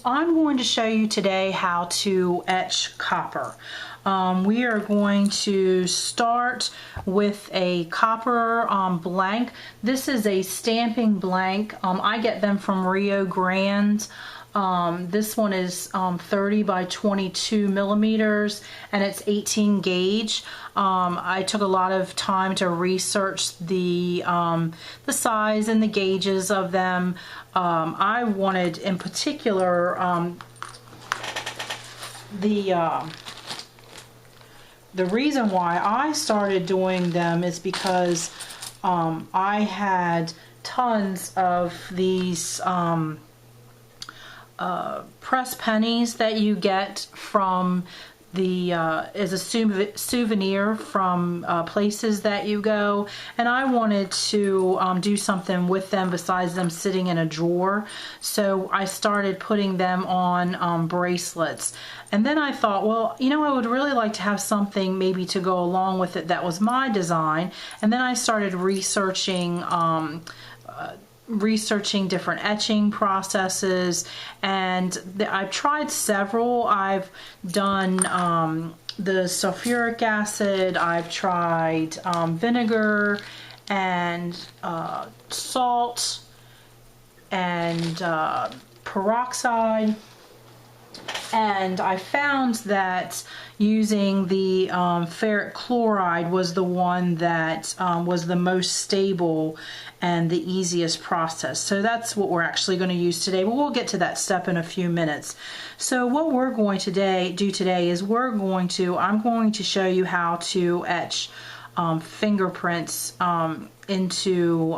I'm going to show you today how to etch copper. We are going to start with a copper blank. This is a stamping blank. I get them from Rio Grande. This one is 30 by 22 millimeters and it's 18 gauge. I took a lot of time to research the size and the gauges of them. I wanted in particular the reason why I started doing them is because I had tons of these press pennies that you get from the as a souvenir from places that you go, and I wanted to do something with them besides them sitting in a drawer. So I started putting them on bracelets, and then I thought, well, you know, I would really like to have something maybe to go along with it that was my design. And then I started researching different etching processes, and I've tried several. I've done the sulfuric acid, I've tried vinegar and salt and peroxide, and I found that using the ferric chloride was the one that was the most stable and the easiest process. So that's what we're actually going to use today, but we'll get to that step in a few minutes. So what we're going to do today is I'm going to show you how to etch fingerprints into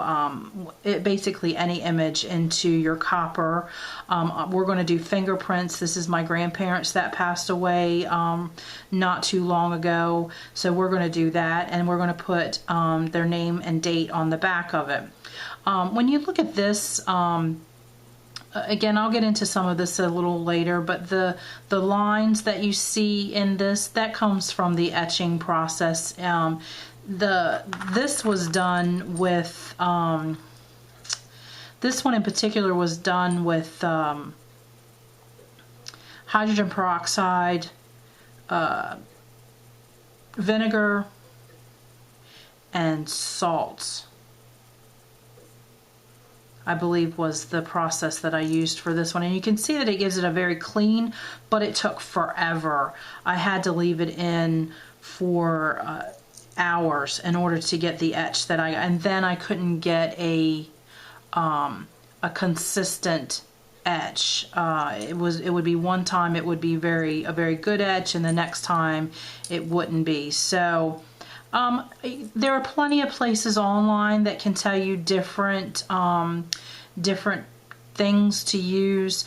basically any image into your copper. We're going to do fingerprints. This is my grandparents that passed away not too long ago, so we're going to do that, and we're going to put their name and date on the back of it. When you look at this, again, I'll get into some of this a little later, but the lines that you see in this, that comes from the etching process. This was done with this one in particular was done with hydrogen peroxide, vinegar, and salt, I believe was the process that I used for this one. And you can see that it gives it a very clean, but it took forever. I had to leave it in for hours in order to get the etch that and then I couldn't get a consistent etch. It would be one time it would be a very good etch, and the next time it wouldn't be. So there are plenty of places online that can tell you different things to use.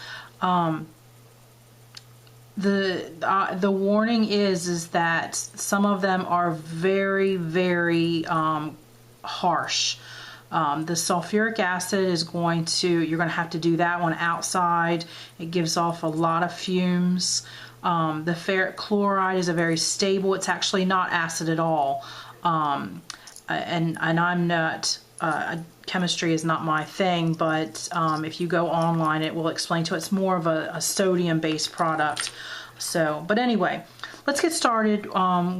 The warning is that some of them are very, very harsh. The sulfuric acid is you're going to have to do that one outside. It gives off a lot of fumes. The ferric chloride is a very stable, it's actually not acid at all. And I'm not, chemistry is not my thing, but if you go online, it will explain to it. It's more of a sodium-based product. So, but anyway, let's get started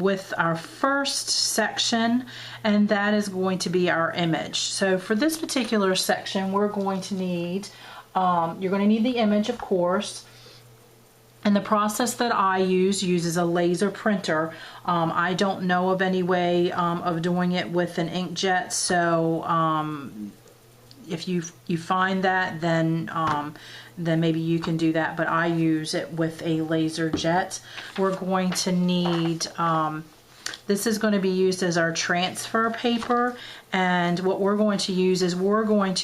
with our first section, and that is going to be our image. So for this particular section, we're going to need, you're going to need the image, of course. And the process that I uses a laser printer. I don't know of any way of doing it with an inkjet, so if you find that, then maybe you can do that, but I use it with a laser jet. We're going to need, this is going to be used as our transfer paper, and what we're going to use is what's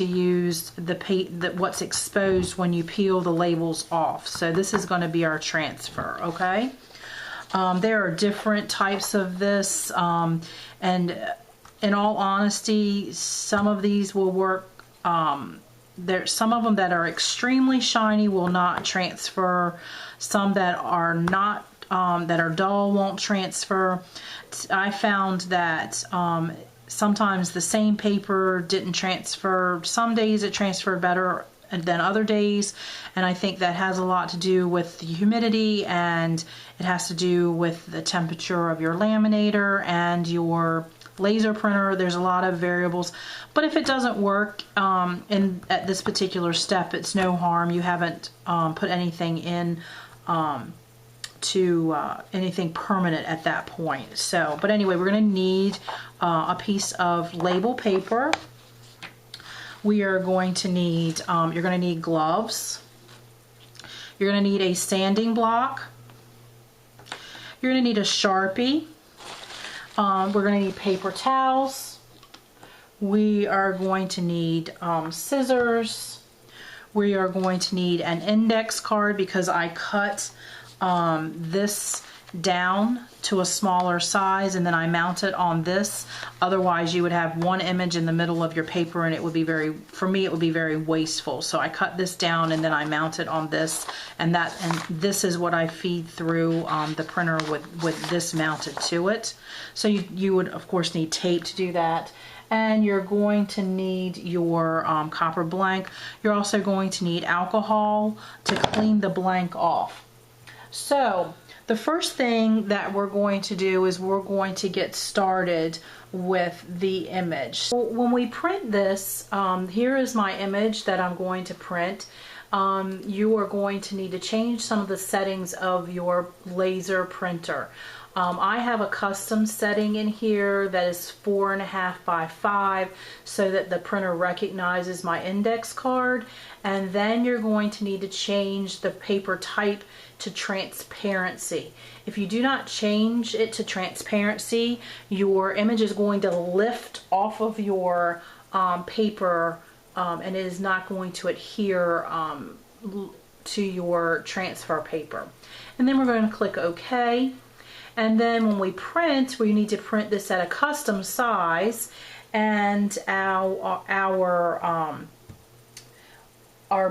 exposed when you peel the labels off. So this is going to be our transfer, okay? There are different types of this, and in all honesty, some of these will work. There's some of them that are extremely shiny will not transfer. Some that are not, that are dull won't transfer. I found that sometimes the same paper didn't transfer. Some days it transferred better, than other days, and I think that has a lot to do with the humidity, and it has to do with the temperature of your laminator and your laser printer. There's a lot of variables, but if it doesn't work at this particular step, it's no harm. You haven't put anything in to anything permanent at that point. So, but anyway, we're going to need a piece of label paper. We are going to need, you're going to need gloves. You're going to need a sanding block. You're going to need a Sharpie. We're going to need paper towels. We are going to need scissors. We are going to need an index card because I cut this down to a smaller size and then I mount it on this. Otherwise you would have one image in the middle of your paper and it would be for me it would be very wasteful. So I cut this down and then I mount it on this, and this is what I feed through the printer with this mounted to it. So you would of course need tape to do that. And you're going to need your copper blank. You're also going to need alcohol to clean the blank off. So the first thing that we're going to do is we're going to get started with the image. So when we print this, here is my image that I'm going to print. You are going to need to change some of the settings of your laser printer. I have a custom setting in here that is 4.5 by 5 so that the printer recognizes my index card, and then you're going to need to change the paper type to transparency. If you do not change it to transparency, your image is going to lift off of your paper and it is not going to adhere to your transfer paper. And then we're going to click OK. And then when we print, we need to print this at a custom size, and our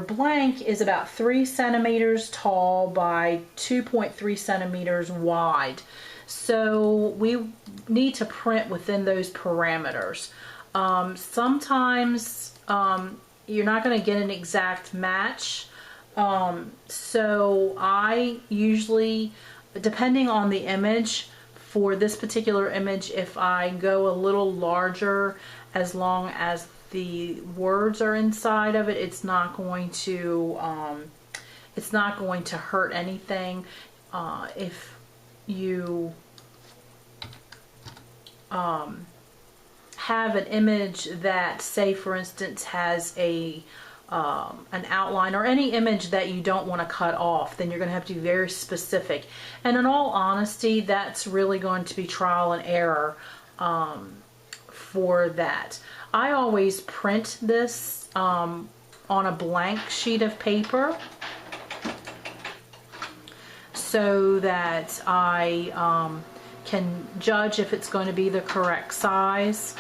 blank is about 3 centimeters tall by 2.3 centimeters wide. So we need to print within those parameters. Sometimes you're not going to get an exact match. So I usually, depending on the image, for this particular image, if I go a little larger, as long as the words are inside of it, it's not going to hurt anything. If you have an image that, say for instance, has an outline, or any image that you don't want to cut off, then you're going to have to be very specific. And in all honesty, that's really going to be trial and error for that. I always print this on a blank sheet of paper so that I can judge if it's going to be the correct size.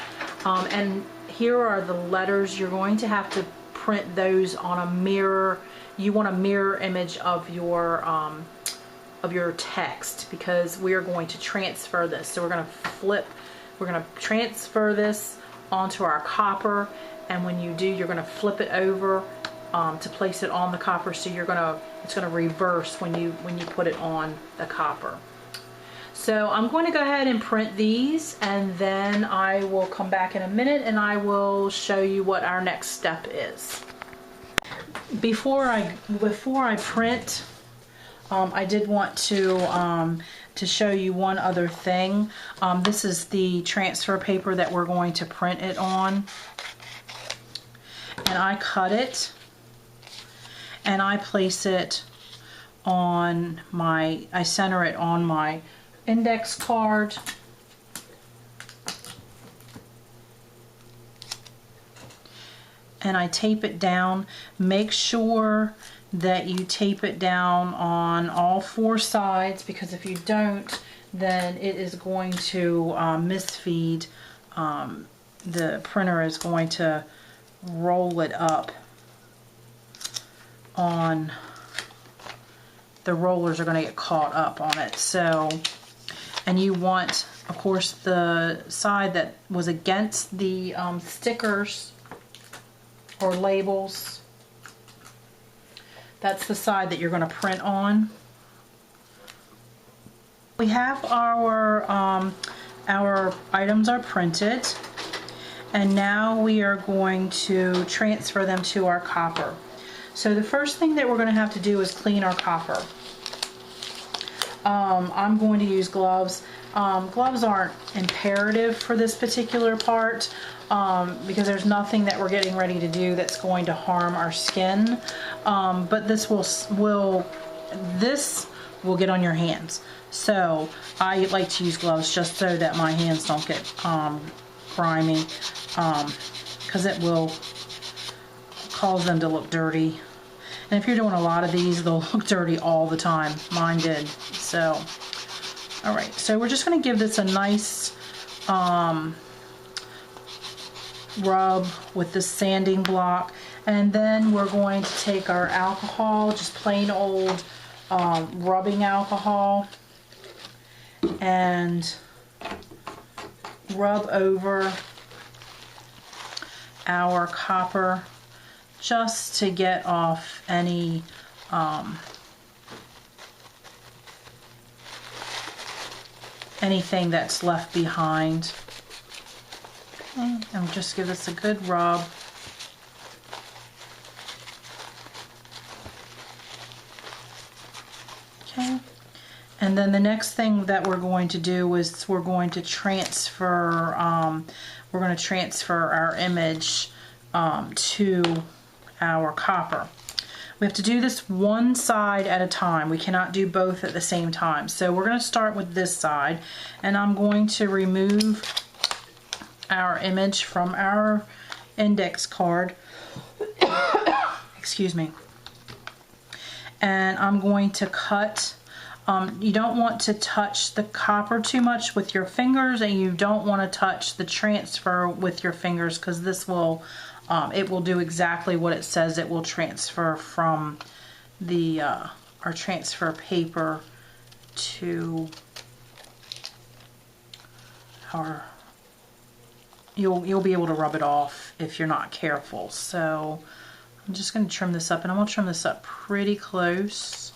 And here are the letters. You're going to have to print those on a mirror. You want a mirror image of your text, because we are going to transfer this. So we're going to transfer this onto our copper, and when you do, you're going to flip it over to place it on the copper. So it's going to reverse when you put it on the copper. So I'm going to go ahead and print these, and then I will come back in a minute and I will show you what our next step is. Before I print, I did want to show you one other thing. This is the transfer paper that we're going to print it on, and I cut it and I place it on I center it on my index card. And I tape it down. Make sure that you tape it down on all 4 sides, because if you don't, then it is going to misfeed. The printer is going to roll it up on, the rollers are going to get caught up on it. So, and you want, of course, the side that was against the stickers or labels That's the side that you're going to print on. We have our items are printed, and now we are going to transfer them to our copper. So the first thing that we're going to have to do is clean our copper. I'm going to use gloves. Gloves aren't imperative for this particular part because there's nothing that we're getting ready to do that's going to harm our skin. But this will get on your hands. So I like to use gloves just so that my hands don't get grimy, because it will cause them to look dirty. And if you're doing a lot of these, they'll look dirty all the time. Mine did. So, all right. So we're just going to give this a nice rub with the sanding block. And then we're going to take our alcohol, just plain old rubbing alcohol, and rub over our copper just to get off any anything that's left behind. Okay, and just give this a good rub. Okay, and then the next thing that we're going to do is we're going to transfer our image to our copper. We have to do this one side at a time. We cannot do both at the same time. So we're going to start with this side, and I'm going to remove our image from our index card. Excuse me. And I'm going to cut. You don't want to touch the copper too much with your fingers, and you don't want to touch the transfer with your fingers, because this will it will do exactly what it says it will transfer from the our transfer paper to our. You'll be able to rub it off if you're not careful. So I'm just going to trim this up, and I'm going to trim this up pretty close.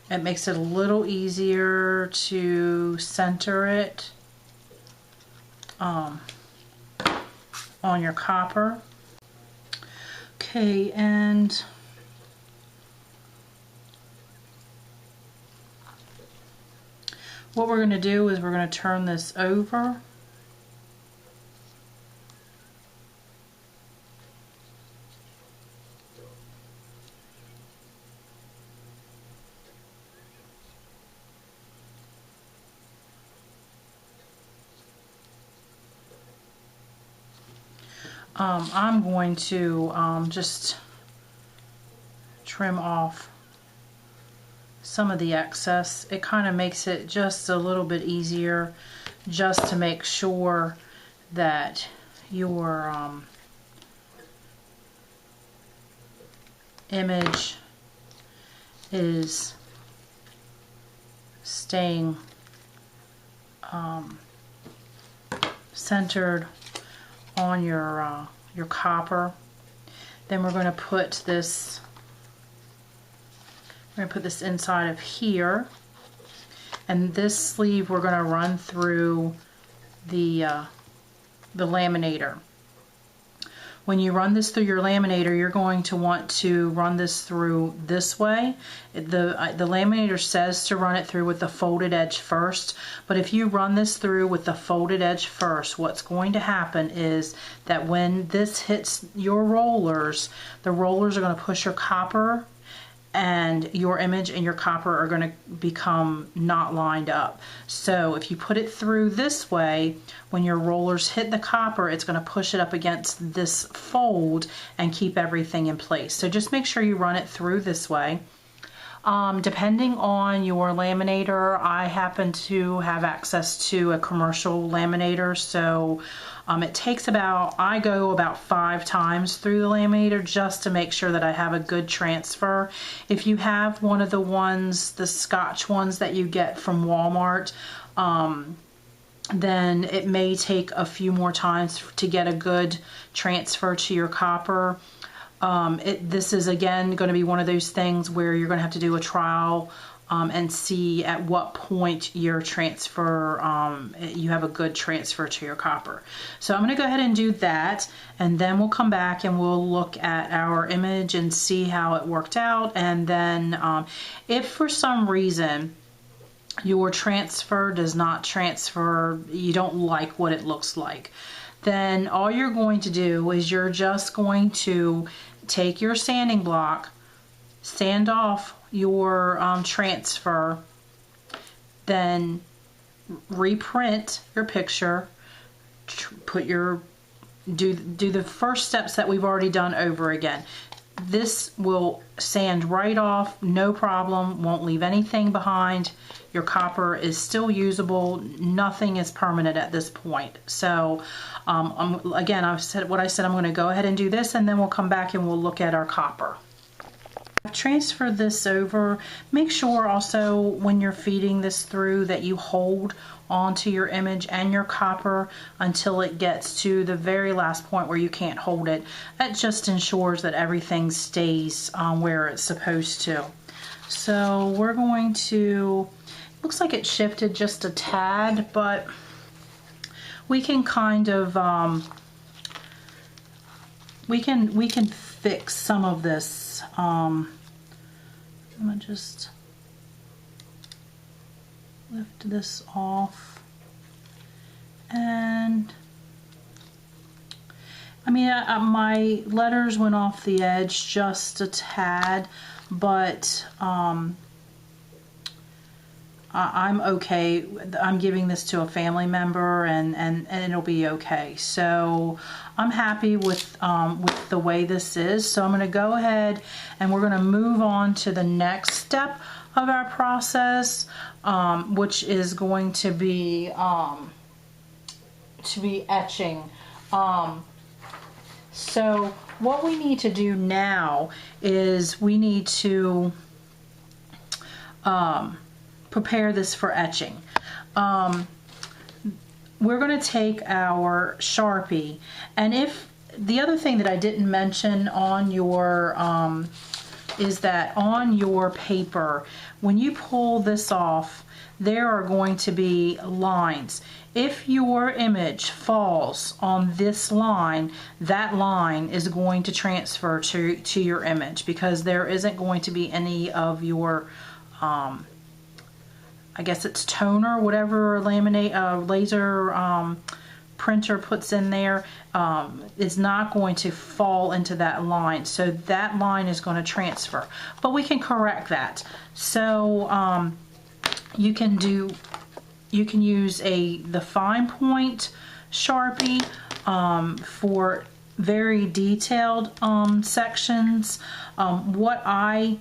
It makes it a little easier to center it on your copper. Okay, and what we're going to do is we're going to turn this over. I'm going to just trim off some of the excess. It kind of makes it just a little bit easier, just to make sure that your image is staying centered on your copper. Then we're going to put this. We're going to put this inside of here, and this sleeve we're going to run through the laminator. When you run this through your laminator, you're going to want to run this through this way. The laminator says to run it through with the folded edge first, but if you run this through with the folded edge first, what's going to happen is that when this hits your rollers, the rollers are going to push your copper, and your image and your copper are going to become not lined up. So if you put it through this way, when your rollers hit the copper, it's going to push it up against this fold and keep everything in place. So just make sure you run it through this way. Depending on your laminator, I happen to have access to a commercial laminator, so it takes I go about 5 times through the laminator just to make sure that I have a good transfer. If you have one of the ones, the Scotch ones that you get from Walmart, then it may take a few more times to get a good transfer to your copper. This is again going to be one of those things where you're going to have to do a trial and see at what point your transfer, you have a good transfer to your copper. So I'm going to go ahead and do that, and then we'll come back and we'll look at our image and see how it worked out. And then if for some reason your transfer does not transfer, you don't like what it looks like, then all you're going to do is you're just going to take your sanding block, sand off your transfer, then reprint your picture, do the first steps that we've already done over again. This will sand right off, no problem, won't leave anything behind. Your copper is still usable, nothing is permanent at this point. So again, I've said what I said, I'm going to go ahead and do this, and then we'll come back and we'll look at our copper. I've transferred this over. Make sure also when you're feeding this through that you hold onto your image and your copper until it gets to the very last point where you can't hold it. That just ensures that everything stays where it's supposed to. So we're going to, looks like it shifted just a tad, but we can kind of we can fix some of this. I'm gonna just lift this off, and I mean my letters went off the edge just a tad, but I'm okay. I'm giving this to a family member, and it'll be okay. So I'm happy with the way this is. So I'm going to go ahead and we're going to move on to the next step of our process, which is going to be etching. So what we need to do now is we need to prepare this for etching. We're going to take our Sharpie, and if the other thing that I didn't mention on your is that on your paper, when you pull this off, there are going to be lines. If your image falls on this line, that line is going to transfer to your image, because there isn't going to be any of your I guess it's toner, whatever laser printer puts in there, is not going to fall into that line. So that line is going to transfer. But we can correct that. So you can use the fine point Sharpie for very detailed sections. What I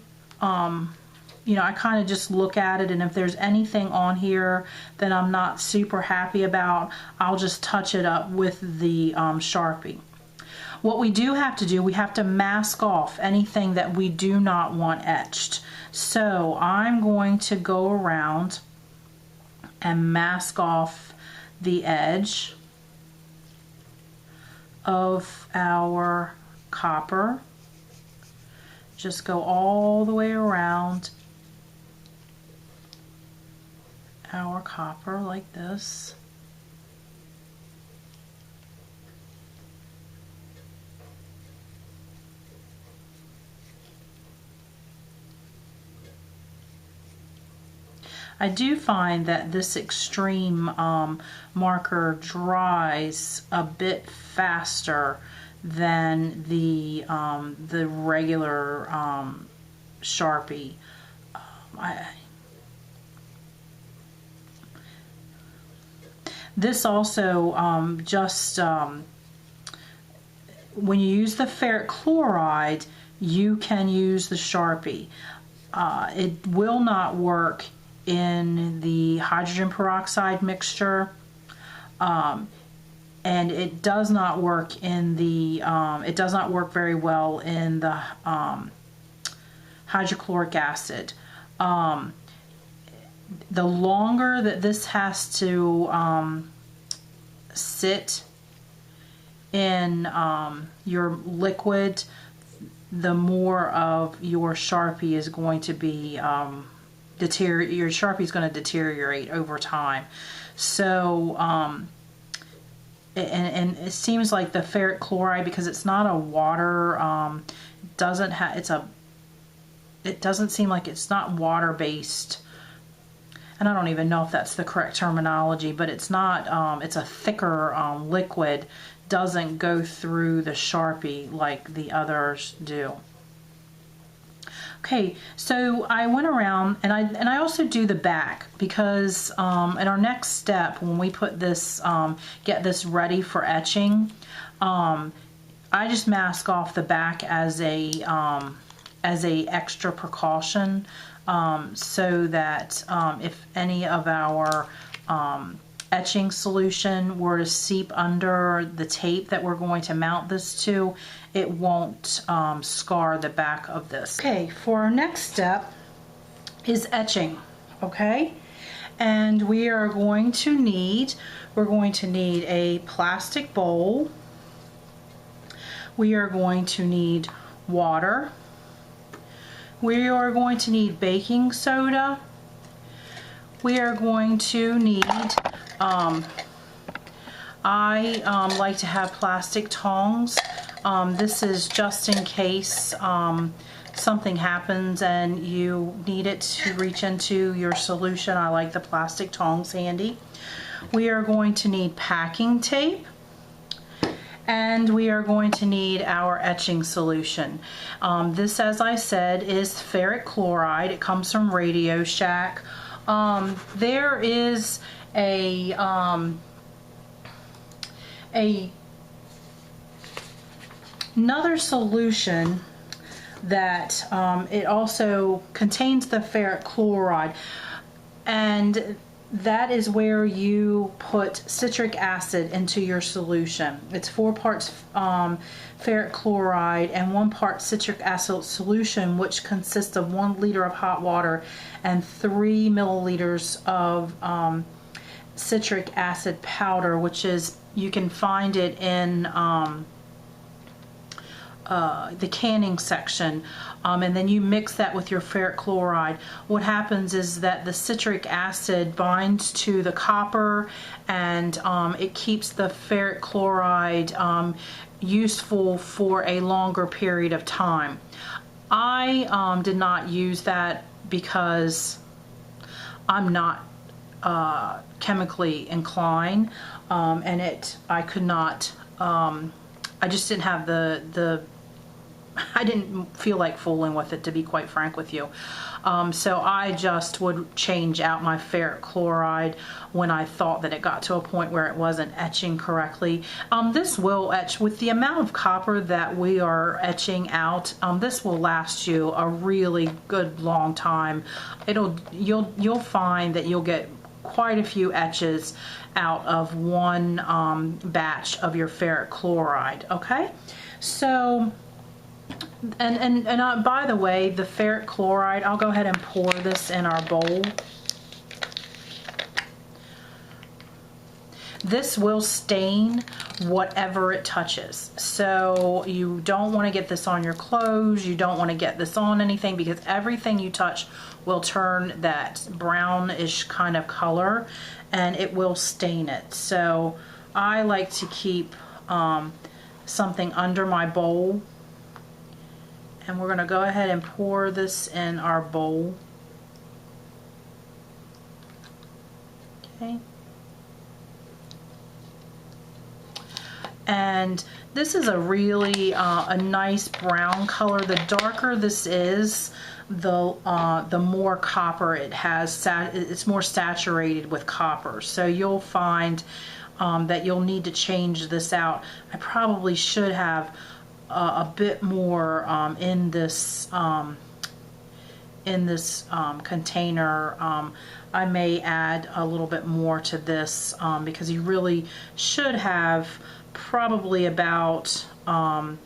I kind of just look at it, and if there's anything on here that I'm not super happy about, I'll just touch it up with the Sharpie. What we do have to do, we have to mask off anything that we do not want etched. So I'm going to go around and mask off the edge of our copper. Just go all the way around our copper like this. I do find that this extreme marker dries a bit faster than the regular Sharpie. This also when you use the ferric chloride, you can use the Sharpie. It will not work in the hydrogen peroxide mixture, and it does not work in the it does not work very well in the hydrochloric acid. The longer that this has to sit in your liquid, the more of your Sharpie is going to be your Sharpie is going to deteriorate over time. So and it seems like the ferric chloride, because it's not a water, it doesn't seem like it's not water based, and I don't even know if that's the correct terminology, but it's not, it's a thicker liquid, doesn't go through the Sharpie like the others do. Okay, so I went around and I also do the back, because in our next step, when we put this, get this ready for etching, I just mask off the back as a extra precaution, so that if any of our etching solution were to seep under the tape that we're going to mount this to, it won't scar the back of this. Okay, for our next step is etching, okay? And we're going to need a plastic bowl. We are going to need water. We are going to need baking soda. We are going to need, I like to have plastic tongs. This is just in case something happens and you need it to reach into your solution. I like the plastic tongs handy. We are going to need packing tape. And we are going to need our etching solution. This, as I said, is ferric chloride. It comes from Radio Shack. There is another solution that it also contains the ferric chloride, and that is where you put citric acid into your solution. It's 4 parts ferric chloride and 1 part citric acid solution, which consists of 1 liter of hot water and 3 milliliters of citric acid powder, which is, you can find it in the canning section, and then you mix that with your ferric chloride. What happens is that the citric acid binds to the copper, and it keeps the ferric chloride useful for a longer period of time. I did not use that because I'm not chemically inclined, and I could not, I just didn't have I didn't feel like fooling with it, to be quite frank with you. So I just would change out my ferric chloride when I thought that it got to a point where it wasn't etching correctly. This will etch with the amount of copper that we are etching out. This will last you a really good long time. You'll find that you'll get quite a few etches out of one batch of your ferric chloride. Okay, so and by the way, the ferric chloride, I'll go ahead and pour this in our bowl. This will stain whatever it touches, so you don't want to get this on your clothes, you don't want to get this on anything, because everything you touch will turn that brownish kind of color and it will stain it. So I like to keep something under my bowl, and we're going to go ahead and pour this in our bowl. Okay. And this is a really a nice brown color. The darker this is, the more copper it has. It's more saturated with copper. So you'll find that you'll need to change this out. I probably should have a bit more in this container. I may add a little bit more to this because you really should have probably about an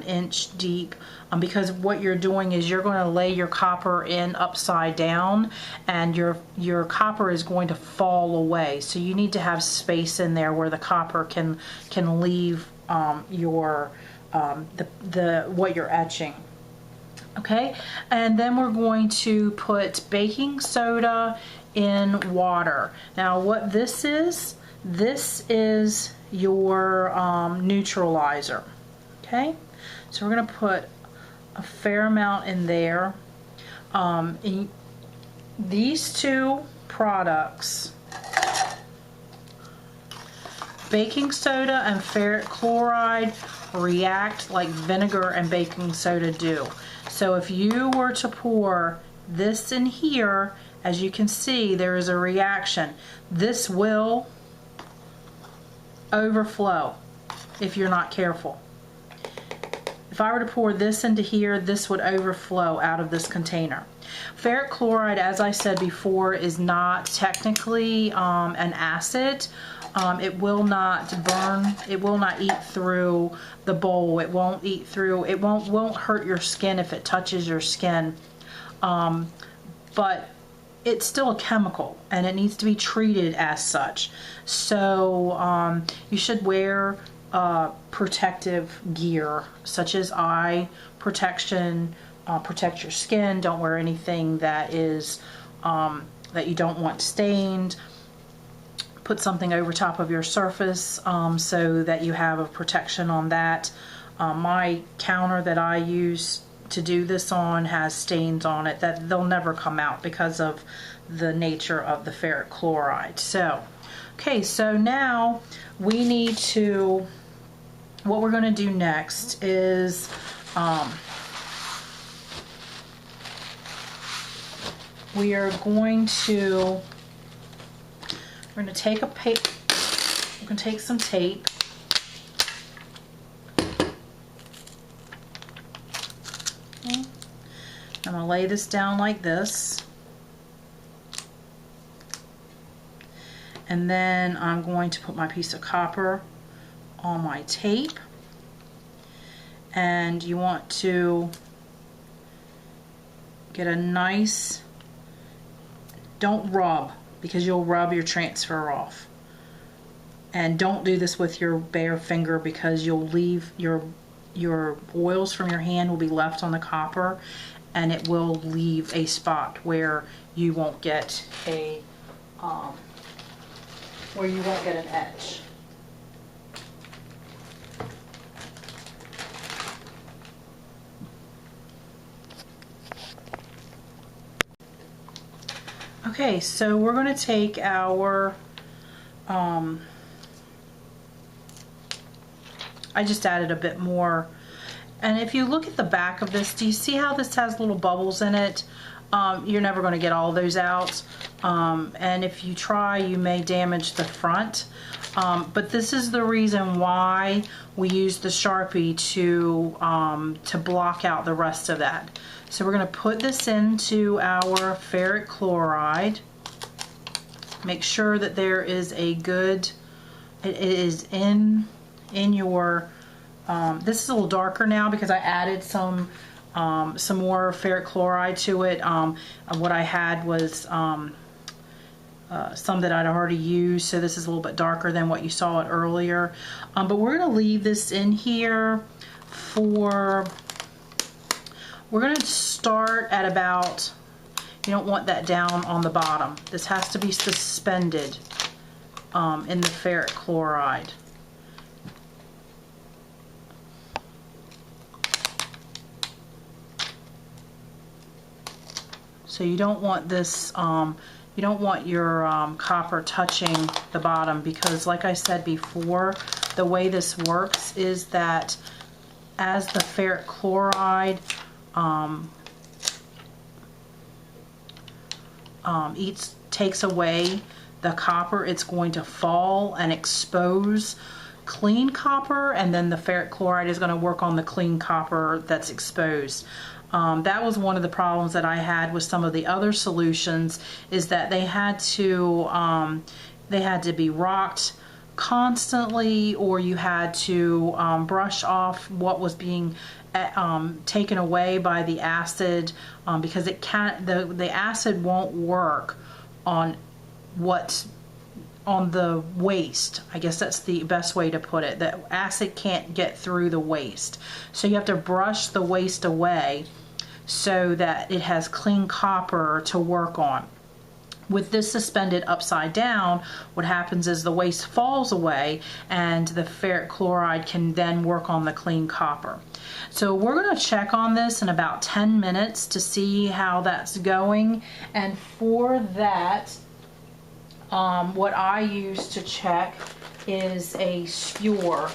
inch deep, because what you're doing is you're going to lay your copper in upside down, and your copper is going to fall away. So you need to have space in there where the copper can leave your what you're etching. Okay, and then we're going to put baking soda in water. Now what this is your neutralizer. Okay, so we're going to put a fair amount in there. In these two products, baking soda and ferric chloride, react like vinegar and baking soda do. So if you were to pour this in here, as you can see, there is a reaction. This will overflow if you're not careful. If I were to pour this into here, this would overflow out of this container. Ferric chloride, as I said before, is not technically an acid. It will not burn. It will not eat through the bowl. It won't eat through. It won't hurt your skin if it touches your skin. But it's still a chemical, and it needs to be treated as such. So you should wear protective gear, such as eye protection. Protect your skin. Don't wear anything that is that you don't want stained. Put something over top of your surface so that you have a protection on that. My counter that I use to do this on has stains on it that they'll never come out because of the nature of the ferric chloride. So, okay, so now we need to, what we're going to do next is we are going to, we're going to take a paper, we're going to take some tape. Okay. I'm going to lay this down like this. And then I'm going to put my piece of copper on my tape. And you want to get a nice, don't rub, because you'll rub your transfer off. And don't do this with your bare finger, because you'll leave your oils from your hand will be left on the copper, and it will leave a spot where you won't get a an etch. Okay, so we're going to take our I just added a bit more, and if you look at the back of this, do you see how this has little bubbles in it? You're never going to get all those out, and if you try, you may damage the front, but this is the reason why we use the Sharpie to block out the rest of that. So we're going to put this into our ferric chloride. Make sure that there is a good, it is in your, this is a little darker now because I added some more ferric chloride to it. What I had was some that I'd already used, so this is a little bit darker than what you saw it earlier. But we're going to leave this in here for, we're going to start at about, you don't want that down on the bottom. This has to be suspended in the ferric chloride. So you don't want this, you don't want your copper touching the bottom, because like I said before, the way this works is that as the ferric chloride takes away the copper, it's going to fall and expose clean copper, and then the ferric chloride is going to work on the clean copper that's exposed. That was one of the problems that I had with some of the other solutions, is that they had to be rocked constantly, or you had to brush off what was being taken away by the acid, because it can't, the acid won't work on what on the waste. I guess that's the best way to put it. The acid can't get through the waste. So you have to brush the waste away so that it has clean copper to work on. With this suspended upside down, what happens is the waste falls away and the ferric chloride can then work on the clean copper. So we're going to check on this in about 10 minutes to see how that's going. And for that, what I use to check is a skewer.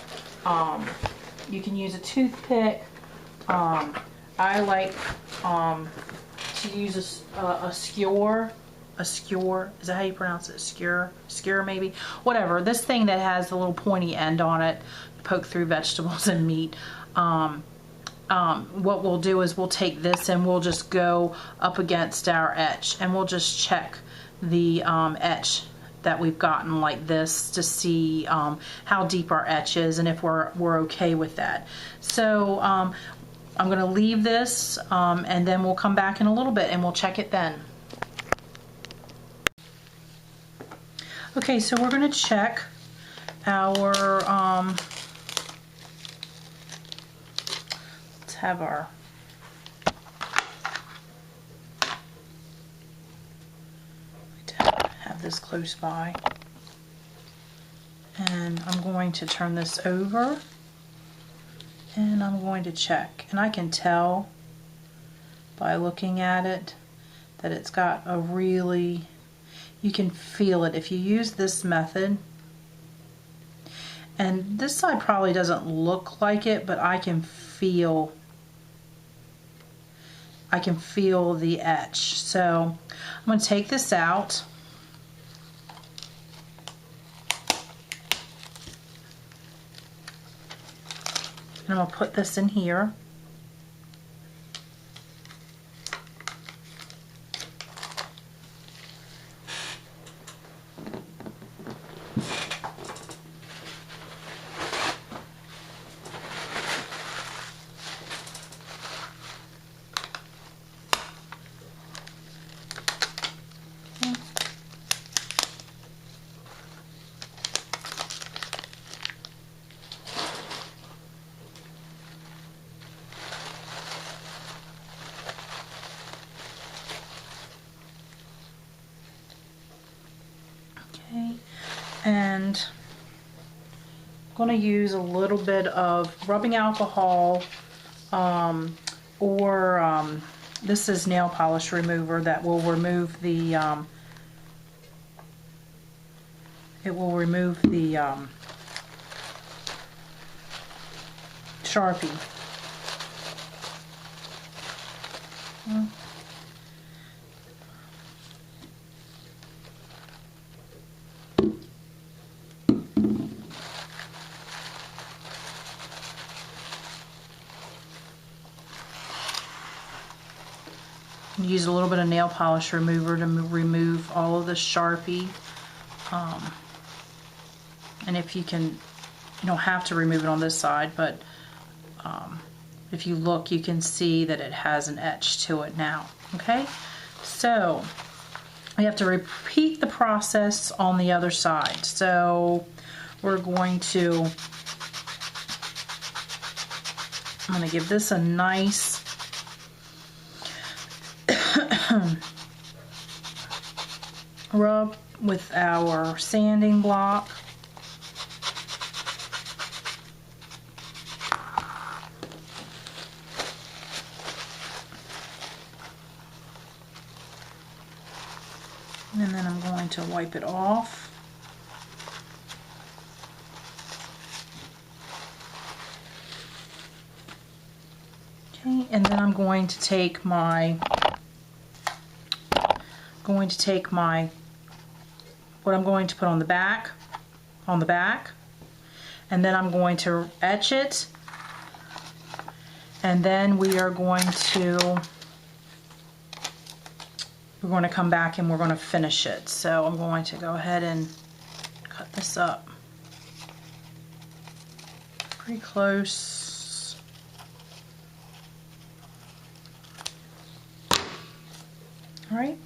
You can use a toothpick. I like to use a skewer. A skewer, is that how you pronounce it? Skewer maybe? Whatever. This thing that has the little pointy end on it to poke through vegetables and meat. What we'll do is we'll take this and we'll just go up against our etch and we'll just check the etch that we've gotten like this to see how deep our etch is and if we're okay with that. So I'm going to leave this and then we'll come back in a little bit and we'll check it then. Okay, so we're going to check our, let's have our, have this close by. And I'm going to turn this over and I'm going to check. And I can tell by looking at it that it's got a really, you can feel it if you use this method. And this side probably doesn't look like it, but I can feel the etch. So I'm going to take this out. And I'm going to put this in here. And I'm going to use a little bit of rubbing alcohol or this is nail polish remover that will remove the Sharpie. Use a little bit of nail polish remover to remove all of the Sharpie. And if you can, you don't have to remove it on this side, but if you look, you can see that it has an etch to it now. Okay, so we have to repeat the process on the other side. So we're going to, I'm going to give this a nice rub with our sanding block. And then I'm going to wipe it off. Okay, and then I'm going to take my what I'm going to put on the back, and then I'm going to etch it, and then we're going to come back and we're going to finish it. So I'm going to go ahead and cut this up pretty close. All right.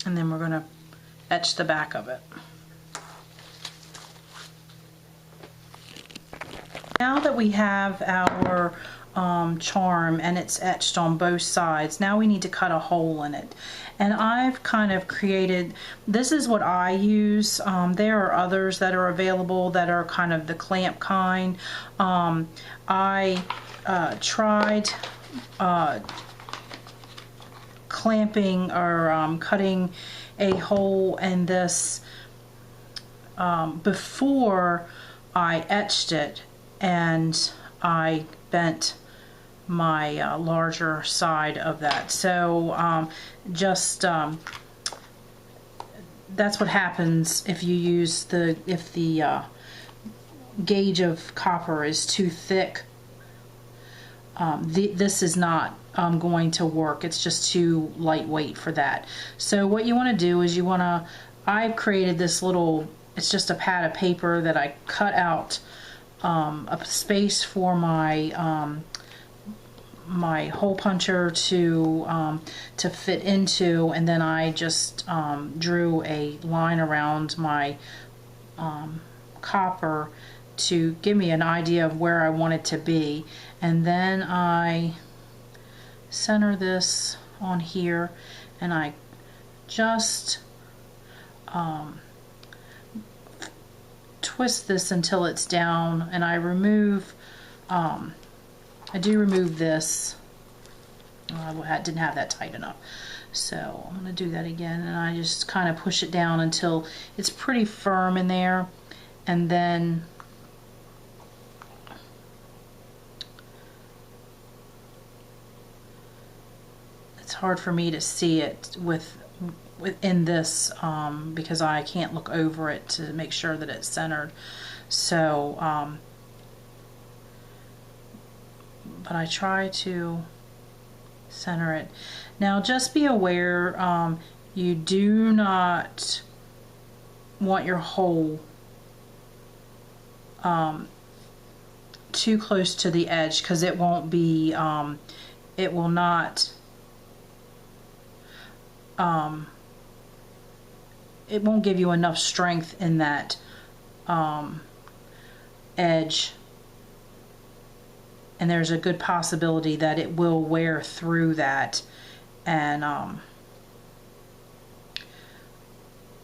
And then we're going to etch the back of it. Now that we have our charm and it's etched on both sides, now we need to cut a hole in it. And I've kind of created, this is what I use. There are others that are available that are kind of the clamp kind. I tried clamping or cutting a hole in this before I etched it, and I bent my larger side of that. So that's what happens if you use if the gauge of copper is too thick. This is not going to work. It's just too lightweight for that. So what you want to do is I've created this little, it's just a pad of paper that I cut out a space for my my hole puncher to fit into, and then I just drew a line around my copper to give me an idea of where I want it to be, and then I center this on here, and I just twist this until it's down, and I remove I do remove this. I didn't have that tight enough, so I'm going to do that again, and I just kind of push it down until it's pretty firm in there, and then it's hard for me to see it within this because I can't look over it to make sure that it's centered. So but I try to center it. Now just be aware, you do not want your hole too close to the edge, because it won't be it will not it won't give you enough strength in that edge, and there's a good possibility that it will wear through that, and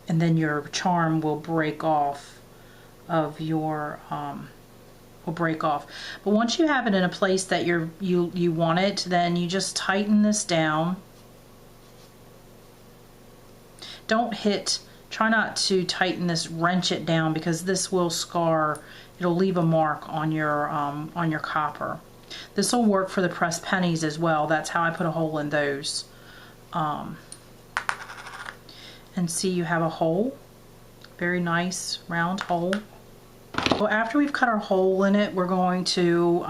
then your charm will break off of your will break off. But once you have it in a place that you want it, then you just tighten this down. Don't try not to tighten this, wrench it down, because this will scar. It'll leave a mark on your copper. This will work for the pressed pennies as well. That's how I put a hole in those. And see, you have a hole, very nice round hole. Well, after we've cut our hole in it, we're going to,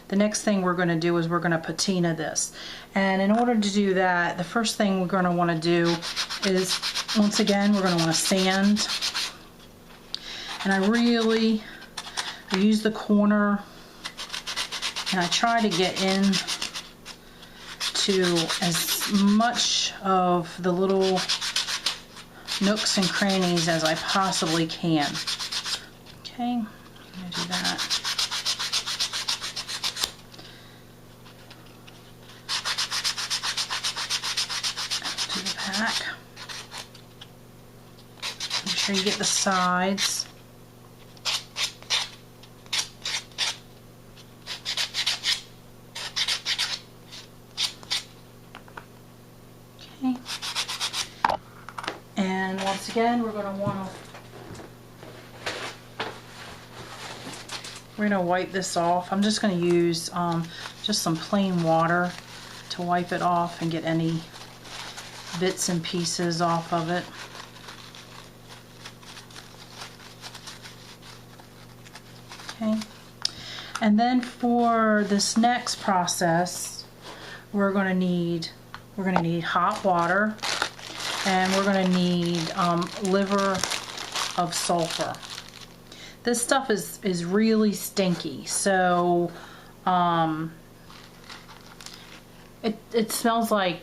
the next thing we're going to do is we're going to patina this. And in order to do that, the first thing we're going to want to do is, once again, we're going to want to sand. And I use the corner, and I try to get in to as much of the little nooks and crannies as I possibly can. Okay, I'm going to do that. Do the back. Make sure you get the sides. Okay. And once again, we're going to wipe this off. I'm just going to use just some plain water to wipe it off and get any bits and pieces off of it. Okay. And then for this next process, we're going to need hot water, and we're going to need liver of sulfur. This stuff is really stinky, so it smells like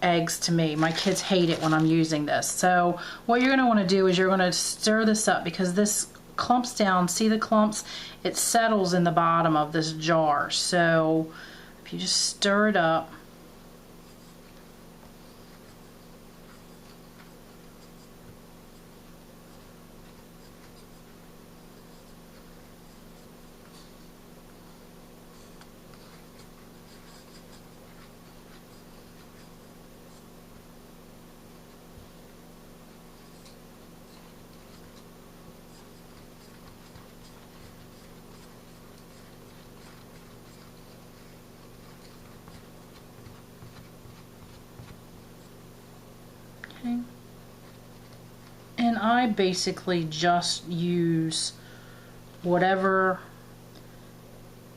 eggs to me. My kids hate it when I'm using this. So what you're going to want to do is you're going to stir this up, because this clumps down. See the clumps? It settles in the bottom of this jar. So if you just stir it up, okay. And I basically just use whatever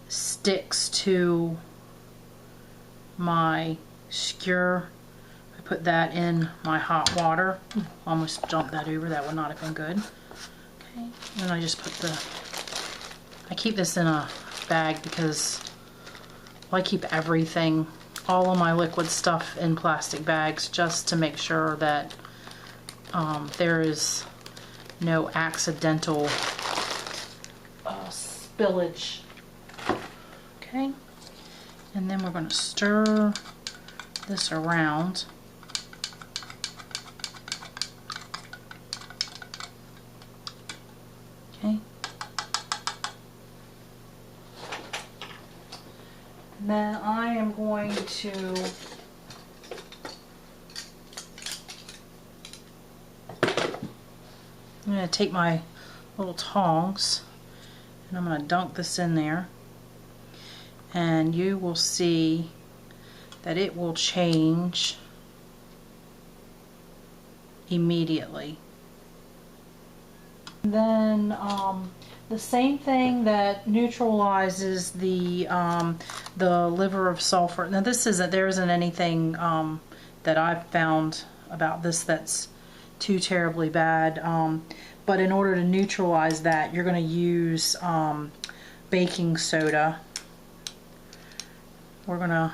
sticks to my skewer. I put that in my hot water. Almost jumped that over. That would not have been good. Okay, and I just put I keep this in a bag because I keep everything, all of my liquid stuff, in plastic bags, just to make sure that there is no accidental spillage. Okay, and then we're going to stir this around. Okay. And then I am going to take my little tongs and I'm going to dunk this in there, and you will see that it will change immediately. Then the same thing that neutralizes the liver of sulfur. Now there isn't anything that I've found about this that's too terribly bad, but in order to neutralize that, you're going to use baking soda. We're going to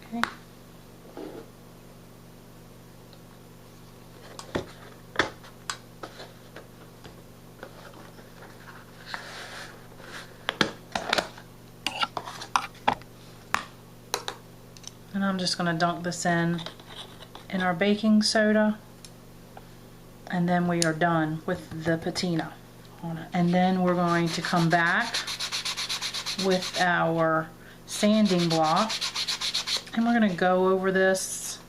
okay. And I'm just going to dunk this in our baking soda, and then we are done with the patina on it. And then we're going to come back with our sanding block, and we're going to go over this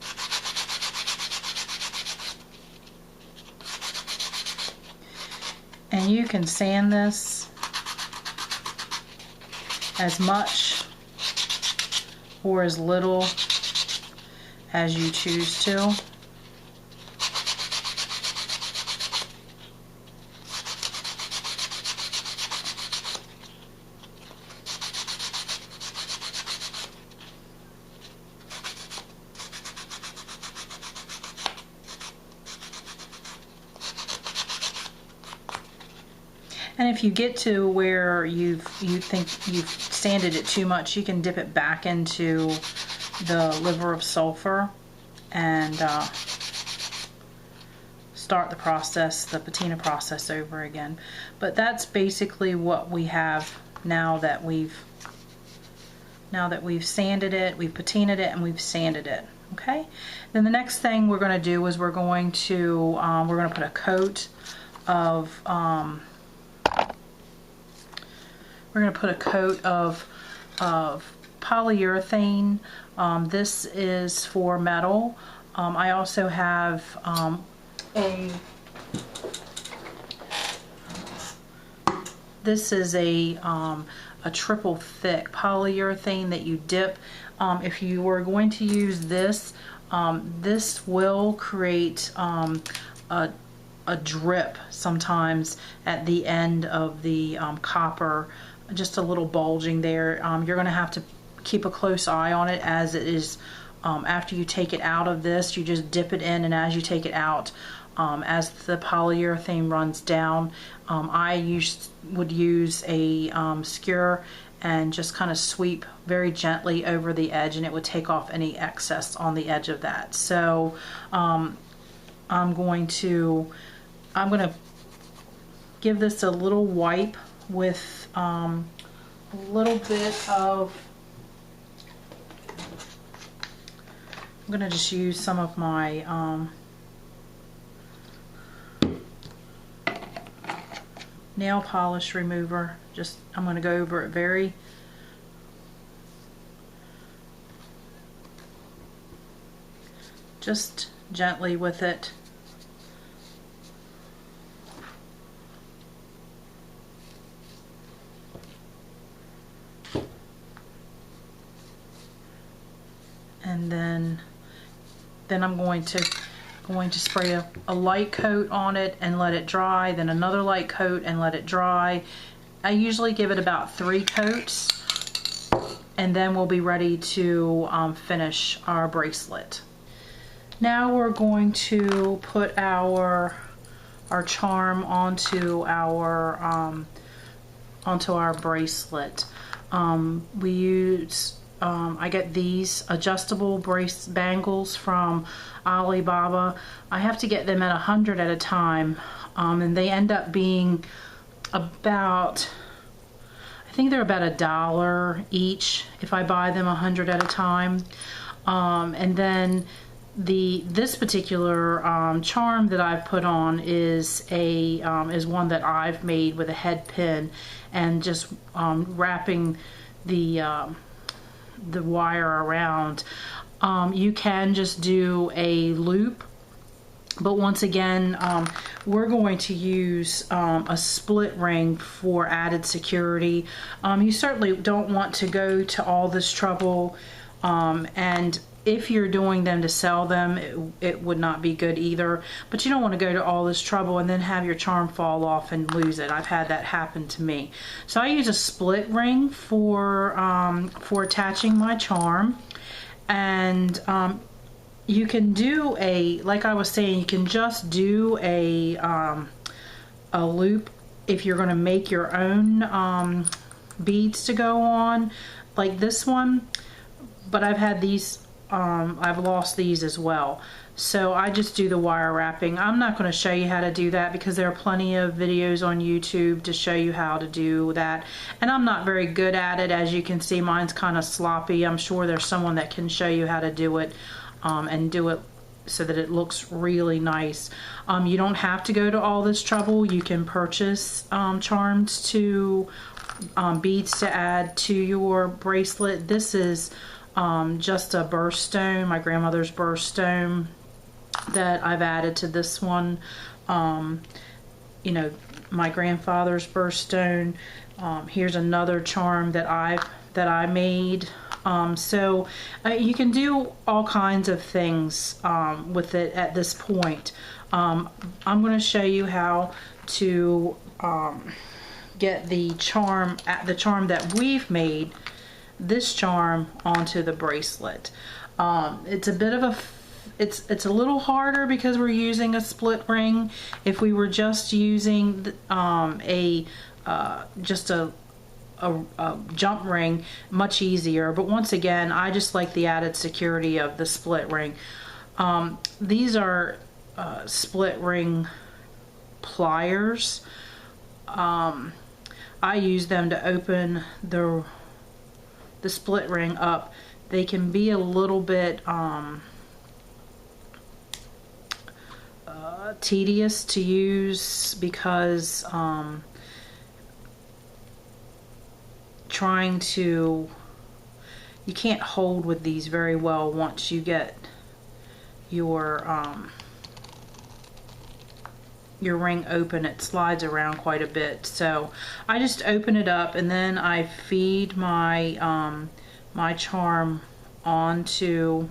and you can sand this as much or as little as you choose to. And if you get to where you think you've sanded it too much, you can dip it back into the liver of sulfur and start the process, the patina process, over again. But that's basically what we have now that we've sanded it, we've patinaed it, and we've sanded it. Okay. Then the next thing we're going to do is we're going to put a coat of polyurethane. This is for metal. I also have this is a triple thick polyurethane that you dip. If you were going to use this, this will create a drip sometimes at the end of the copper, just a little bulging there. You're going to have to keep a close eye on it, as it is after you take it out of this, you just dip it in, and as you take it out, as the polyurethane runs down. I would use a skewer and just kind of sweep very gently over the edge, and it would take off any excess on the edge of that. So I'm going to give this a little wipe with a little bit of, I'm going to just use some of my nail polish remover. I'm going to go over it very just gently with it. And then I'm going to spray a light coat on it and let it dry, then another light coat and let it dry. I usually give it about 3 coats, and then we'll be ready to finish our bracelet. Now we're going to put our charm onto our bracelet. We use I get these adjustable bangles from Alibaba. I have to get them at 100 at a time, and they end up being about, I think they're about $1 each if I buy them 100 at a time. And then this particular charm that I've put on is one that I've made with a head pin, and just wrapping the wire around. You can just do a loop, but once again we're going to use a split ring for added security. You certainly don't want to go to all this trouble, and if you're doing them to sell them, it would not be good either, but you don't want to go to all this trouble and then have your charm fall off and lose it. I've had that happen to me. So I use a split ring for attaching my charm, and you can do like I was saying, you can just do a loop if you're going to make your own beads to go on, like this one, but I've had these, I've lost these as well. So I just do the wire wrapping. I'm not going to show you how to do that because there are plenty of videos on YouTube to show you how to do that. And I'm not very good at it. As you can see, mine's kind of sloppy. I'm sure there's someone that can show you how to do it, and do it so that it looks really nice. You don't have to go to all this trouble. You can purchase charms to beads to add to your bracelet. This is just a birthstone, my grandmother's birthstone, that I've added to this one. You know, my grandfather's birthstone. Here's another charm that I made. So you can do all kinds of things with it at this point. I'm going to show you how to get the charm that we've made, this charm, onto the bracelet. It's a bit of it's a little harder because we're using a split ring. If we were just using just a jump ring, much easier. But once again, I just like the added security of the split ring. These are split ring pliers. I use them to open the split ring up. They can be a little bit tedious to use because you can't hold with these very well once you get your ring open. It slides around quite a bit, so I just open it up and then I feed my my charm onto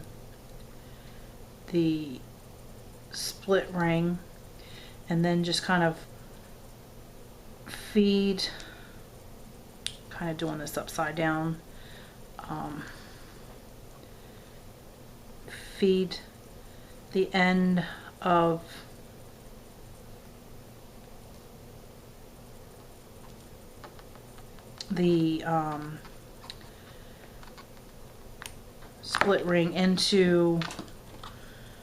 the split ring, and then just kind of feed, kind of doing this upside down, feed the end of the split ring into,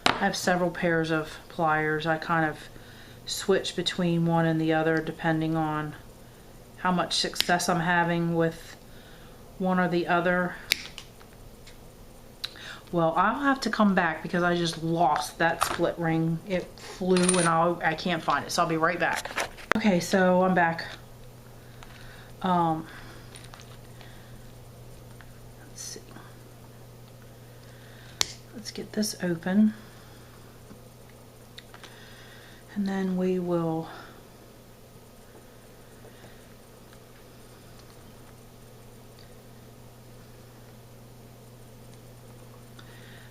I have several pairs of pliers. I kind of switch between one and the other depending on how much success I'm having with one or the other. Well, I'll have to come back because I just lost that split ring. It flew and I can't find it, so I'll be right back. Okay, so I'm back. Let's see. Let's get this open. And then we will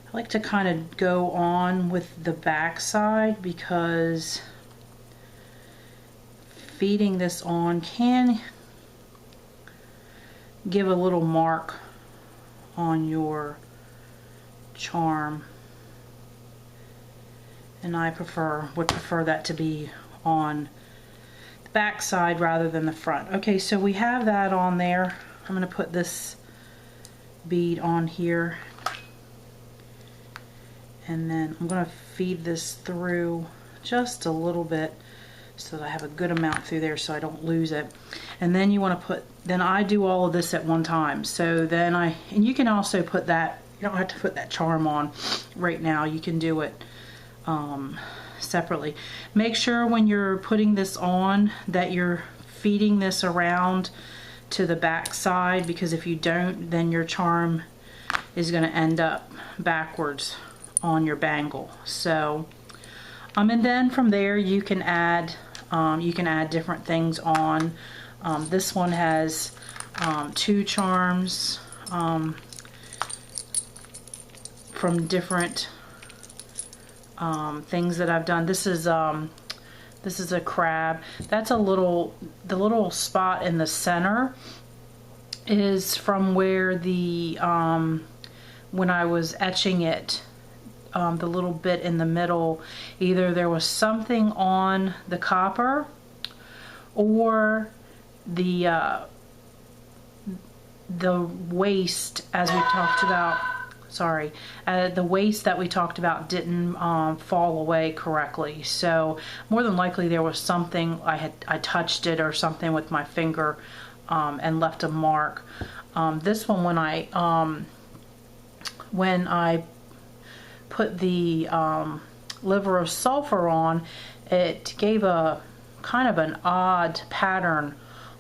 I like to kind of go on with the back side because feeding this on can give a little mark on your charm, and I would prefer that to be on the back side rather than the front. Okay, so we have that on there. I'm going to put this bead on here. And then I'm going to feed this through just a little bit so that I have a good amount through there so I don't lose it. And then you want to put, then I do all of this at one time. So then and you can also put that, you don't have to put that charm on right now. You can do it separately. Make sure when you're putting this on that you're feeding this around to the back side, because if you don't, then your charm is going to end up backwards on your bangle. So and then from there you can add different things on. This one has 2 charms from different things that I've done. This is a crab. That's the little spot in the center is from where the when I was etching it, the little bit in the middle, either there was something on the copper or the waste, as we talked about. Sorry, the waste that we talked about didn't fall away correctly. So more than likely there was something, I touched it or something with my finger and left a mark. This one, when I put the liver of sulfur on, it gave a kind of an odd pattern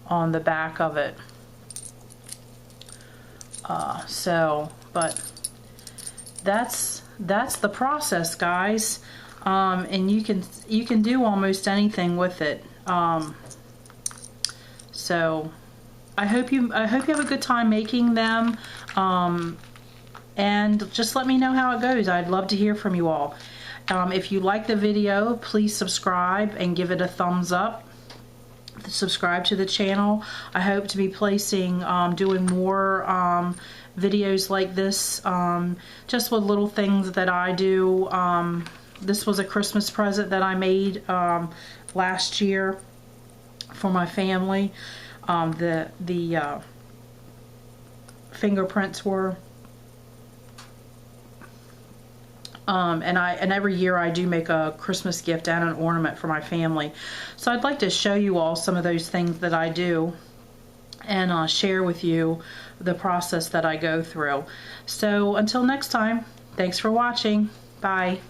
on the back of it. But that's the process, guys. And you can do almost anything with it. So I hope you have a good time making them. And just let me know how it goes. I'd love to hear from you all. If you like the video, please subscribe and give it a thumbs up. Subscribe to the channel. I hope to be placing, doing more videos like this, just with little things that I do. This was a Christmas present that I made last year for my family. The fingerprints were. And every year I do make a Christmas gift and an ornament for my family. So I'd like to show you all some of those things that I do and share with you the process that I go through. So until next time, thanks for watching. Bye.